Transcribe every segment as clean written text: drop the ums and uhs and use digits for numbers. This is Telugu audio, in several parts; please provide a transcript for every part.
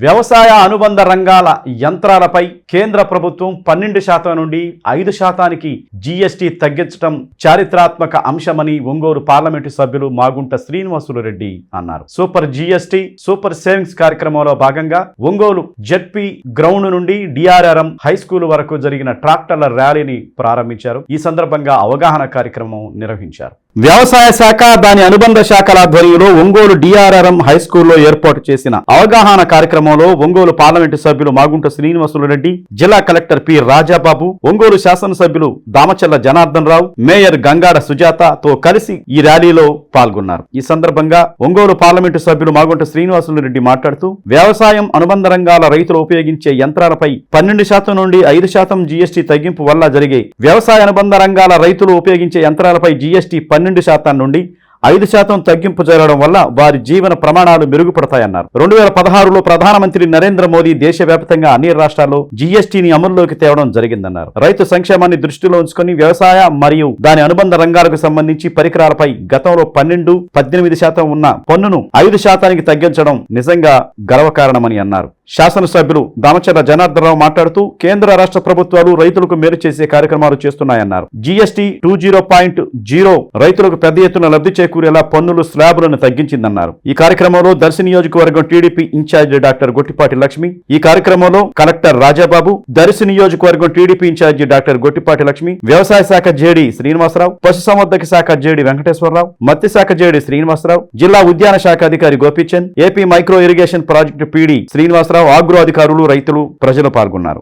వ్యవసాయ అనుబంధ రంగాల యంత్రాలపై కేంద్ర ప్రభుత్వం 12% నుండి 5% జీఎస్టీ తగ్గించడం చారిత్రాత్మక అంశమని ఒంగోలు పార్లమెంటు సభ్యులు మాగుంట శ్రీనివాసులు రెడ్డి అన్నారు. సూపర్ జీఎస్టీ సూపర్ సేవింగ్స్ కార్యక్రమంలో భాగంగా ఒంగోలు జెడ్పీ గ్రౌండ్ నుండి డిఆర్ఆర్ఎం హై స్కూల్ వరకు జరిగిన ట్రాక్టర్ల ర్యాలీని ప్రారంభించారు. ఈ సందర్భంగా అవగాహన కార్యక్రమం నిర్వహించారు. వ్యవసాయ శాఖ దాని అనుబంధ శాఖల ఆధ్వర్యంలో ఒంగోలు డిఆర్ఆర్ఎం హై స్కూల్లో ఏర్పాటు చేసిన అవగాహన కార్యక్రమంలో ఒంగోలు పార్లమెంటు సభ్యులు మాగుంట శ్రీనివాసులు రెడ్డి, జిల్లా కలెక్టర్ పి రాజాబాబు, ఒంగోలు శాసనసభ్యులు దామచల్ల జనార్దన్ రావు, మేయర్ గంగాడ సుజాతతో కలిసి ఈ ర్యాలీలో పాల్గొన్నారు. ఈ సందర్భంగా ఒంగోలు పార్లమెంటు సభ్యులు మాగుంట శ్రీనివాసులు రెడ్డి మాట్లాడుతూ వ్యవసాయం అనుబంధ రంగాల రైతులు ఉపయోగించే యంత్రాలపై 12% నుండి 5% జీఎస్టీ తగ్గింపు వల్ల జరిగే వ్యవసాయ అనుబంధ రంగాల రైతులు ఉపయోగించే యంత్రాలపై జీఎస్టీ 12% నుండి 5% తగ్గింపు జరగడం వల్ల వారి జీవన ప్రమాణాలు మెరుగుపడతాయన్నారు. 2016లో ప్రధానమంత్రి నరేంద్ర మోదీ దేశవ్యాప్తంగా అన్ని రాష్ట్రాల్లో జీఎస్టీని అమల్లోకి తేవడం జరిగిందన్నారు. రైతు సంక్షేమాన్ని దృష్టిలో ఉంచుకొని వ్యవసాయ మరియు దాని అనుబంధ రంగాలకు సంబంధించి పరికరాలపై గతంలో 12-18% ఉన్న పన్నును 5% తగ్గించడం నిజంగా గర్వకారణమని అన్నారు. శాసనసభ్యులు దామచర్ల జనార్దన్ రావు మాట్లాడుతూ కేంద్ర రాష్ట్ర ప్రభుత్వాలు రైతులకు మేలు చేసే కార్యక్రమాలు చేస్తున్నాయన్నారు. జీఎస్టీ 2.0 రైతులకు పెద్ద ఎత్తున లబ్ధి చేకూరేలా పన్నులు స్లాబులను తగ్గించిందన్నారు. ఈ కార్యక్రమంలో దర్శి నియోజకవర్గం TDP incharge doctor Gottipati Lakshmi, ఈ కార్యక్రమంలో కలెక్టర్ రాజాబాబు, దర్శి నియోజకవర్గం TDP incharge doctor Gottipati Lakshmi, వ్యవసాయ శాఖ జేడి శ్రీనివాసరావు, పశుసంవర్ధక శాఖ జేడి వెంకటేశ్వరరావు, మత్స్య శాఖ జేడి శ్రీనివాసరావు, జిల్లా ఉద్యాన శాఖ అధికారి Gopichand, AP micro irrigation project PD Srinivasarao, agro అధికారులు, రైతులు, ప్రజలు పాల్గొన్నారు.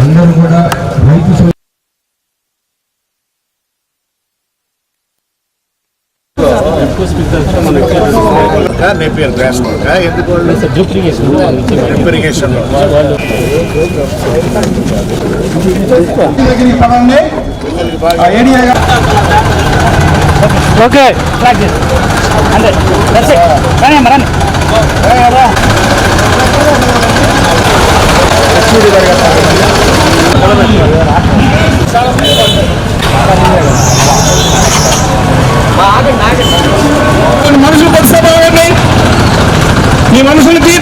అందరూ కూడా రైతు నేపియర్ గ్రాస్ ఎందుకు ఓకే మనుషులు పరిశ్రమ ఈ మనుషులకి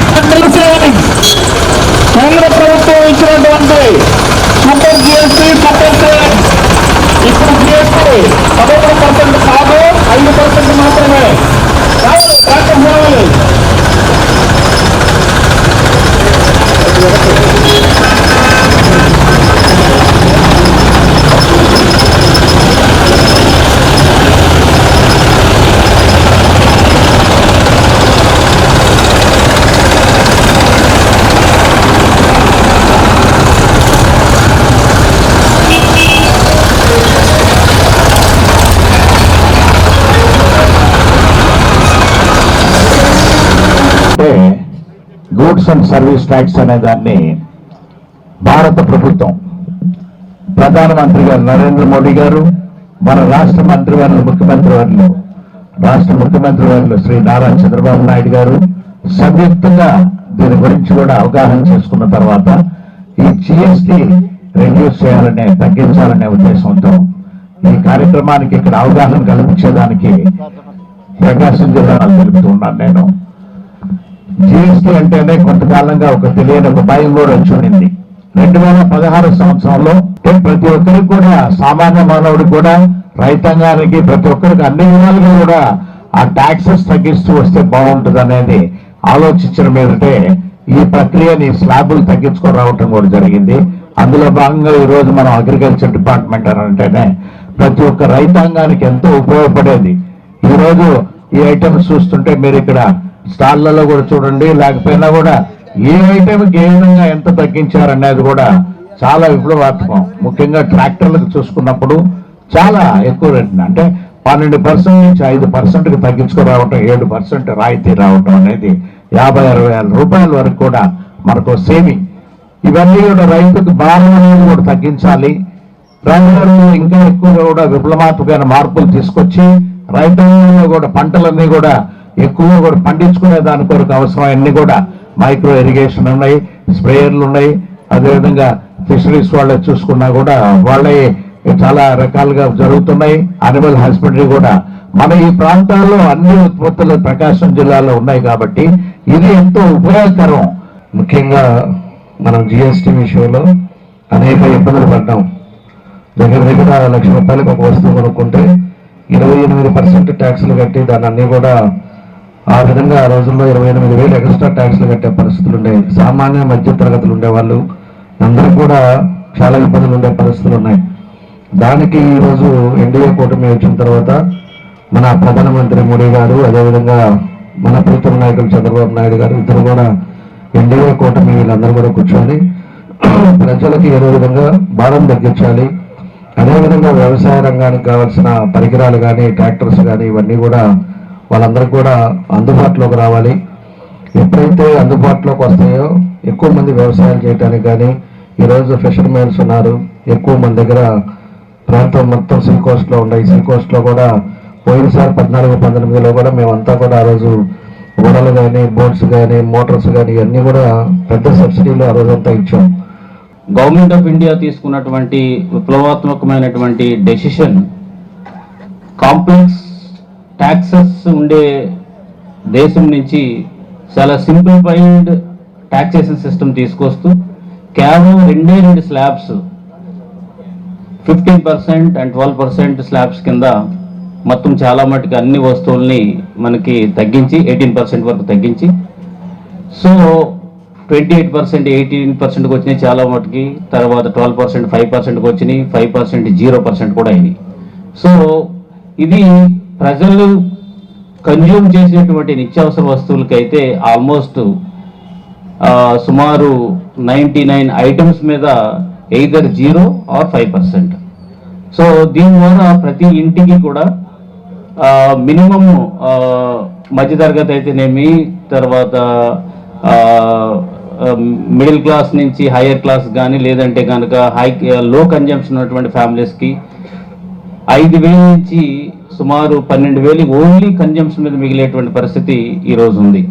కేంద్ర ప్రభుత్వం ఇచ్చినటువంటి సూపర్ జిఎస్టీ ఇప్పుడు జిఎస్టీ 11% కాదు 5% మాత్రమే గూడ్స్ అండ్ సర్వీస్ ట్యాక్స్ అనే దాన్ని భారత ప్రభుత్వం ప్రధానమంత్రి గారు నరేంద్ర మోడీ గారు, మన రాష్ట్ర ముఖ్యమంత్రి వర్యులు శ్రీ నారా చంద్రబాబు నాయుడు గారు సంయుక్తంగా దీని గురించి కూడా అవగాహన చేసుకున్న తర్వాత ఈ జిఎస్టీ రెడ్యూస్ చేయాలనే, తగ్గించాలనే ఉద్దేశంతో ఈ కార్యక్రమానికి ఇక్కడ అవగాహన కల్పించేదానికి ప్రకాశం జిల్లాలో తెలుపుతున్నాను. నేను జిఎస్టీ అంటేనే కొంతకాలంగా ఒక తెలియని ఒక భయం కూడా వచ్చి ఉండింది. 2016 సంవత్సరంలో ప్రతి ఒక్కరికి కూడా, సామాన్య మానవుడికి కూడా, రైతాంగానికి, ప్రతి ఒక్కరికి అన్ని విధాలుగా కూడా ఆ ట్యాక్సెస్ తగ్గిస్తూ వస్తే బాగుంటుంది అనేది ఆలోచించిన మీదటే ఈ ప్రక్రియని స్లాబులు తగ్గించుకొని రావటం కూడా జరిగింది. అందులో భాగంగా ఈరోజు మనం అగ్రికల్చర్ డిపార్ట్మెంట్ అని అంటేనే ప్రతి ఒక్క రైతాంగానికి ఎంతో ఉపయోగపడేది. ఈరోజు ఈ ఐటమ్స్ చూస్తుంటే మీరు ఇక్కడ స్టాళ్లలో కూడా చూడండి, లేకపోయినా కూడా ఏ ఐటమ్కి ఏ విధంగా ఎంత తగ్గించారనేది కూడా చాలా విప్లవాత్మకం. ముఖ్యంగా ట్రాక్టర్లకు చూసుకున్నప్పుడు చాలా ఎక్కువ రేట్, అంటే 12% నుంచి 5%కి తగ్గించుకురావటం, 7% రాయితీ రావటం అనేది 50-60 వేల రూపాయల వరకు కూడా మనకు సేవింగ్. ఇవన్నీ కూడా రైతుకు భారం అనేది కూడా తగ్గించాలి. రైతులు ఇంకా ఎక్కువగా కూడా విప్లవాత్మకమైన మార్పులు తీసుకొచ్చి రైతాంగంలో కూడా పంటలన్నీ కూడా ఎక్కువగా కూడా పండించుకునే దాని కొరకు అవసరమన్నీ కూడా మైక్రో ఇరిగేషన్ ఉన్నాయి, స్ప్రేయర్లు ఉన్నాయి. అదేవిధంగా ఫిషరీస్ వాళ్ళే చూసుకున్నా కూడా వాళ్ళే చాలా రకాలుగా జరుగుతున్నాయి. అనిమల్ హస్బెండరీ కూడా మన ఈ ప్రాంతాల్లో అన్ని ఉత్పత్తులు ప్రకాశం జిల్లాలో ఉన్నాయి కాబట్టి ఇది ఎంతో ఉపయోగకరం. ముఖ్యంగా మనం జిఎస్టీ విషయంలో అనేక ఇబ్బందులు పడ్డాం. దగ్గర దగ్గర ₹1,00,000 ఒక వస్తువు కొనుక్కుంటే 28% ట్యాక్సులు కట్టి దాన్ని అన్నీ కూడా ఆ విధంగా ఆ రోజుల్లో 28,000 ఎక్స్ట్రా ట్యాక్సులు కట్టే పరిస్థితులు ఉండేవి. సామాన్య మధ్య తరగతులు ఉండేవాళ్ళు అందరూ కూడా చాలా ఇబ్బందులు ఉండే పరిస్థితులు ఉన్నాయి. దానికి ఈరోజు ఎన్డీఏ కూటమి వచ్చిన తర్వాత మన ప్రధానమంత్రి మోడీ గారు, అదేవిధంగా మన ప్రీతం నాయకులు చంద్రబాబు నాయుడు గారు ఇద్దరు కూడా ఎన్డీఏ కూటమి వీళ్ళందరూ కూడా కూర్చొని ప్రజలకి ఏదో విధంగా భారం తగ్గించాలి, అదేవిధంగా వ్యవసాయ రంగానికి కావాల్సిన పరికరాలు కానీ ట్రాక్టర్స్ కానీ ఇవన్నీ కూడా వాళ్ళందరికీ కూడా అందుబాటులోకి రావాలి. ఎప్పుడైతే అందుబాటులోకి వస్తాయో ఎక్కువ మంది వ్యవసాయం చేయడానికి కానీ ఈరోజు ఫిషర్మెన్స్ ఉన్నారు ఎక్కువ మంది దగ్గర. ప్రాంతం మొత్తం సీ కోస్ట్లో ఉన్నాయి. సీ కోస్ట్లో కూడా పోయినసారి 14-19లో కూడా మేమంతా కూడా ఆ రోజు ఓడలు కానీ బోట్స్ కానీ మోటార్స్ కానీ ఇవన్నీ కూడా పెద్ద సబ్సిడీలు ఆ రోజంతా ఇచ్చాం. గవర్నమెంట్ ఆఫ్ ఇండియా తీసుకున్నటువంటి విప్లవాత్మకమైనటువంటి డెసిషన్ కాంప్లెక్స్ ట్యాక్సెస్ ఉండే దేశం నుంచి చాలా సింప్లిఫైడ్ ట్యాక్సేషన్ సిస్టమ్ తీసుకొస్తూ కేవలం 2 స్లాబ్స్ 15% and 12% స్లాబ్స్ కింద మొత్తం చాలా మటుకు అన్ని వస్తువుల్ని మనకి తగ్గించి 18% వరకు తగ్గించి, సో 28%, 18%కి వచ్చినాయి చాలా మటుకి. తర్వాత 12%, 5%కి వచ్చినాయి, 5%, 0% కూడా అయినాయి. సో ఇది ప్రజలు కన్జ్యూమ్ చేసేటువంటి నిత్యావసర వస్తువులకైతే ఆల్మోస్ట్ సుమారు 99 ఐటమ్స్ మీద ఎయిదర్ 0 or 5%. సో దీని ద్వారా ప్రతి ఇంటికి కూడా మినిమం మధ్యతరగతి అయితేనేమి, తర్వాత మిడిల్ క్లాస్ నుంచి హయ్యర్ క్లాస్ కానీ లేదంటే కనుక లో కన్జంప్షన్ ఉన్నటువంటి ఫ్యామిలీస్కి 5,000 నుంచి సుమారు 12,000 ఓన్లీ కన్జంప్షన్ మీద మిగిలేటువంటి పరిస్థితి ఈరోజు ఉంది.